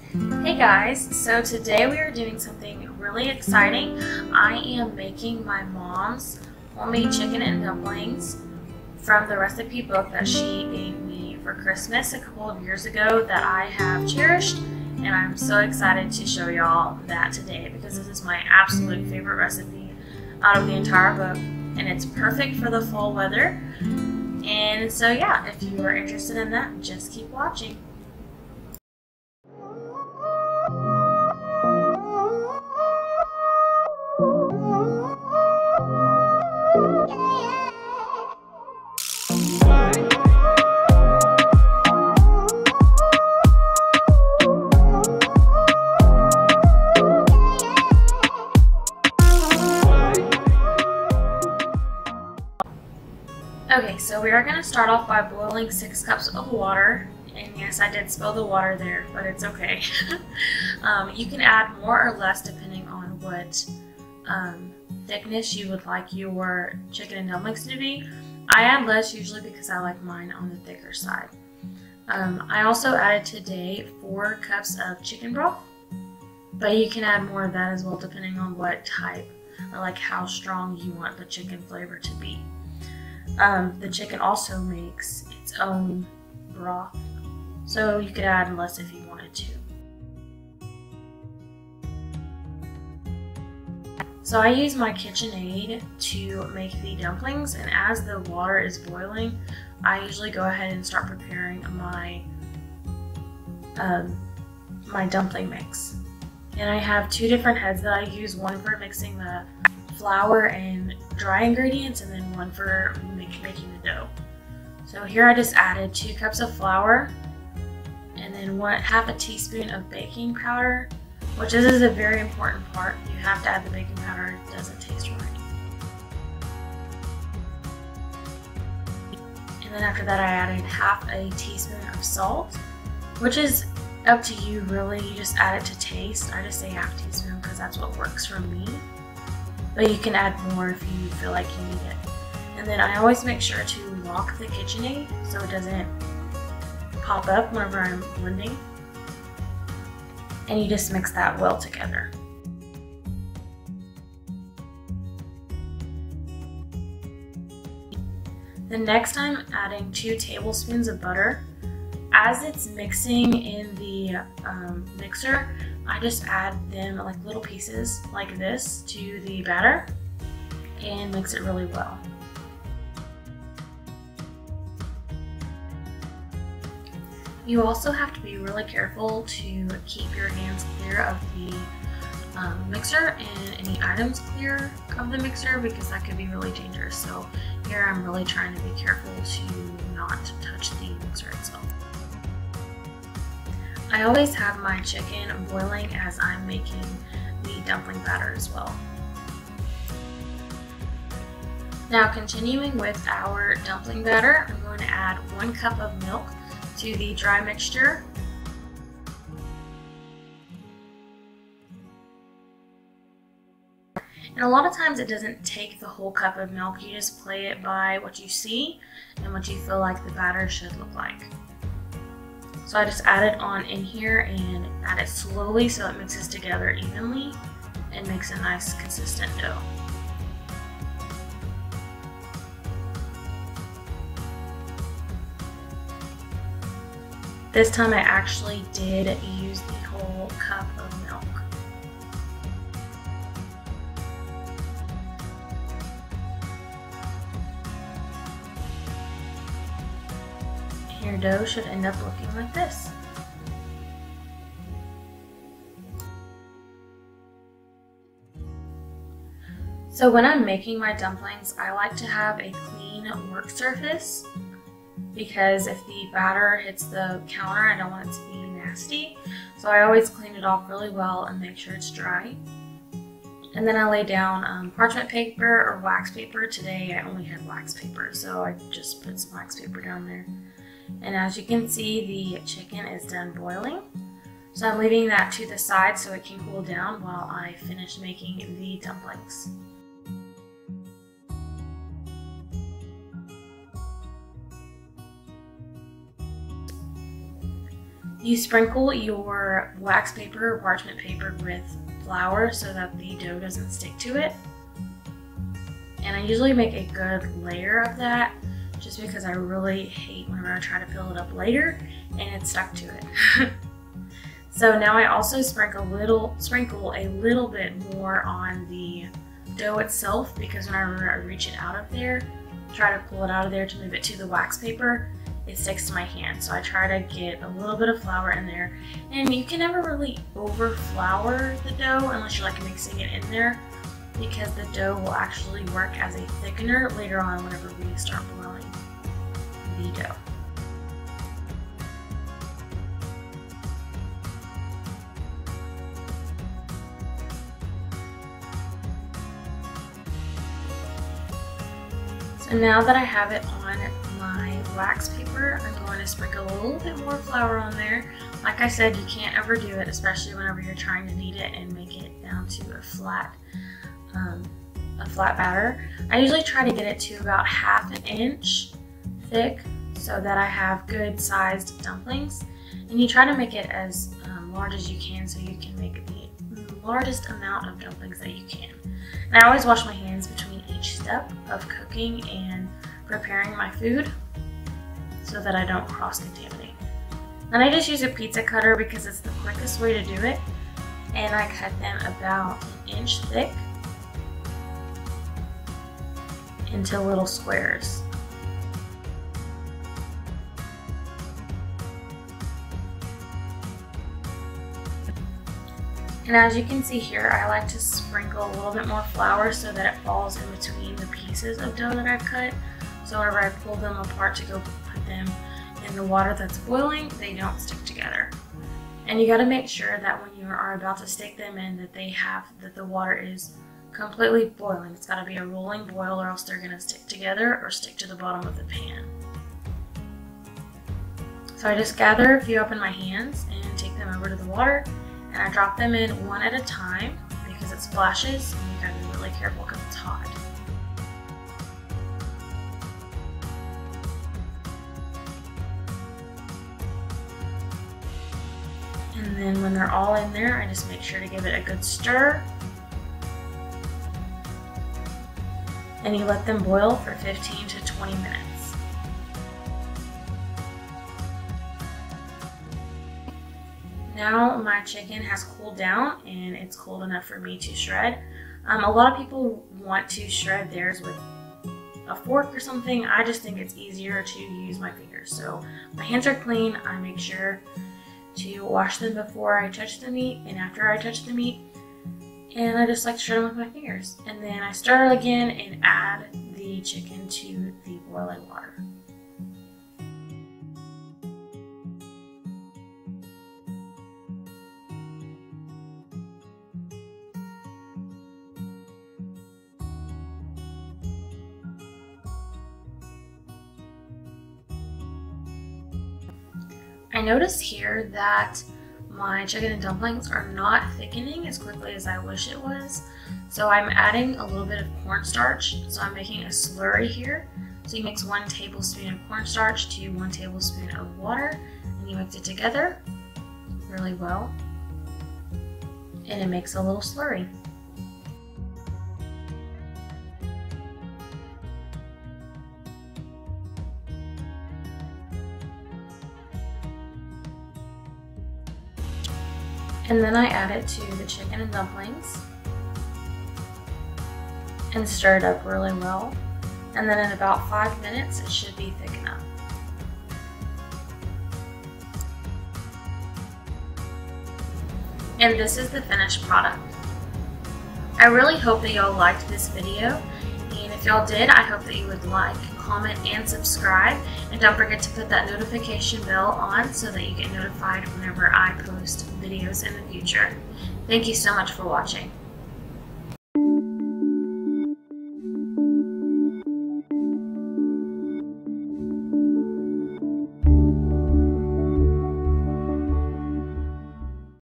Hey guys, so today we are doing something really exciting. I am making my mom's homemade chicken and dumplings from the recipe book that she gave me for Christmas a couple of years ago that I have cherished, and I'm so excited to show y'all that today because this is my absolute favorite recipe out of the entire book, and it's perfect for the fall weather. And so yeah, if you are interested in that, just keep watching. Okay, so we are going to start off by boiling 6 cups of water, and yes, I did spill the water there, but it's okay. You can add more or less depending on what thickness you would like your chicken and dumplings to be. I add less usually because I like mine on the thicker side. I also added today 4 cups of chicken broth, but you can add more of that as well depending on what type or like how strong you want the chicken flavor to be. The chicken also makes its own broth, so you could add less if you wanted to. So I use my KitchenAid to make the dumplings, and as the water is boiling, I usually go ahead and start preparing my my dumpling mix. And I have 2 different heads that I use, one for mixing the flour and dry ingredients, and then one for making the dough. So here I just added 2 cups of flour and then half a teaspoon of baking powder, which is a very important part. You have to add the baking powder, it doesn't taste right. And then after that I added half a teaspoon of salt, which is up to you really, you just add it to taste. I just say half teaspoon because that's what works for me. But you can add more if you feel like you need it. And then I always make sure to lock the KitchenAid so it doesn't pop up whenever I'm blending. And you just mix that well together. The next I'm adding 2 tablespoons of butter. As it's mixing in the mixer, I just add them like little pieces like this to the batter and mix it really well. You also have to be really careful to keep your hands clear of the mixer and any items clear of the mixer because that could be really dangerous. So here I'm really trying to be careful to not touch the mixer itself. I always have my chicken boiling as I'm making the dumpling batter as well. Now continuing with our dumpling batter, I'm going to add 1 cup of milk to the dry mixture. And a lot of times it doesn't take the whole cup of milk, you just play it by what you see and what you feel like the batter should look like. So I just add it on in here and add it slowly so it mixes together evenly and makes a nice consistent dough. This time I actually did use the whole cup of milk. Your dough should end up looking like this. So when I'm making my dumplings, I like to have a clean work surface because if the batter hits the counter, I don't want it to be nasty. So I always clean it off really well and make sure it's dry. And then I lay down parchment paper or wax paper. Today I only had wax paper, so I just put some wax paper down there. And as you can see, the chicken is done boiling. So I'm leaving that to the side so it can cool down while I finish making the dumplings. You sprinkle your wax paper or parchment paper with flour so that the dough doesn't stick to it. And I usually make a good layer of that just because I really hate whenever I try to fill it up later and it's stuck to it. So now I also sprinkle a little bit more on the dough itself, because whenever I reach it out of there, try to pull it out of there to move it to the wax paper, it sticks to my hand. So I try to get a little bit of flour in there, and you can never really over flour the dough unless you're like mixing it in there, because the dough will actually work as a thickener later on whenever we start boiling the dough. So now that I have it on my wax paper, I'm going to sprinkle a little bit more flour on there. Like I said, you can't overdo it, especially whenever you're trying to knead it and make it down to a flat batter. I usually try to get it to about 1/2 inch thick so that I have good sized dumplings. And you try to make it as large as you can so you can make the largest amount of dumplings that you can. And I always wash my hands between each step of cooking and preparing my food so that I don't cross-contaminate. And I just use a pizza cutter because it's the quickest way to do it. And I cut them about 1 inch thick into little squares. And as you can see here, I like to sprinkle a little bit more flour so that it falls in between the pieces of dough that I've cut. So whenever I pull them apart to go put them in the water that's boiling, they don't stick together. And you gotta make sure that when you are about to stick them in that the water is completely boiling. It's gotta be a rolling boil, or else they're gonna stick together or stick to the bottom of the pan. So I just gather a few up in my hands and take them over to the water. And I drop them in one at a time because it splashes and you gotta be really careful because it's hot. And then when they're all in there, I just make sure to give it a good stir. And you let them boil for 15 to 20 minutes. Now my chicken has cooled down and it's cold enough for me to shred. A lot of people want to shred theirs with a fork or something. I just think it's easier to use my fingers. So my hands are clean. I make sure to wash them before I touch the meat and after I touch the meat. And I just like to shred them with my fingers. And then I stir again and add the chicken to the boiling water. I notice here that my chicken and dumplings are not thickening as quickly as I wish it was. So I'm adding a little bit of cornstarch. So I'm making a slurry here. So you mix 1 tablespoon of cornstarch to 1 tablespoon of water, and you mix it together really well. And it makes a little slurry. And then I add it to the chicken and dumplings and stir it up really well. And then in about 5 minutes, it should be thick enough. And this is the finished product. I really hope that y'all liked this video. And if y'all did, I hope that you would like, comment, and subscribe. And don't forget to put that notification bell on so that you get notified whenever I post videos in the future. Thank you so much for watching.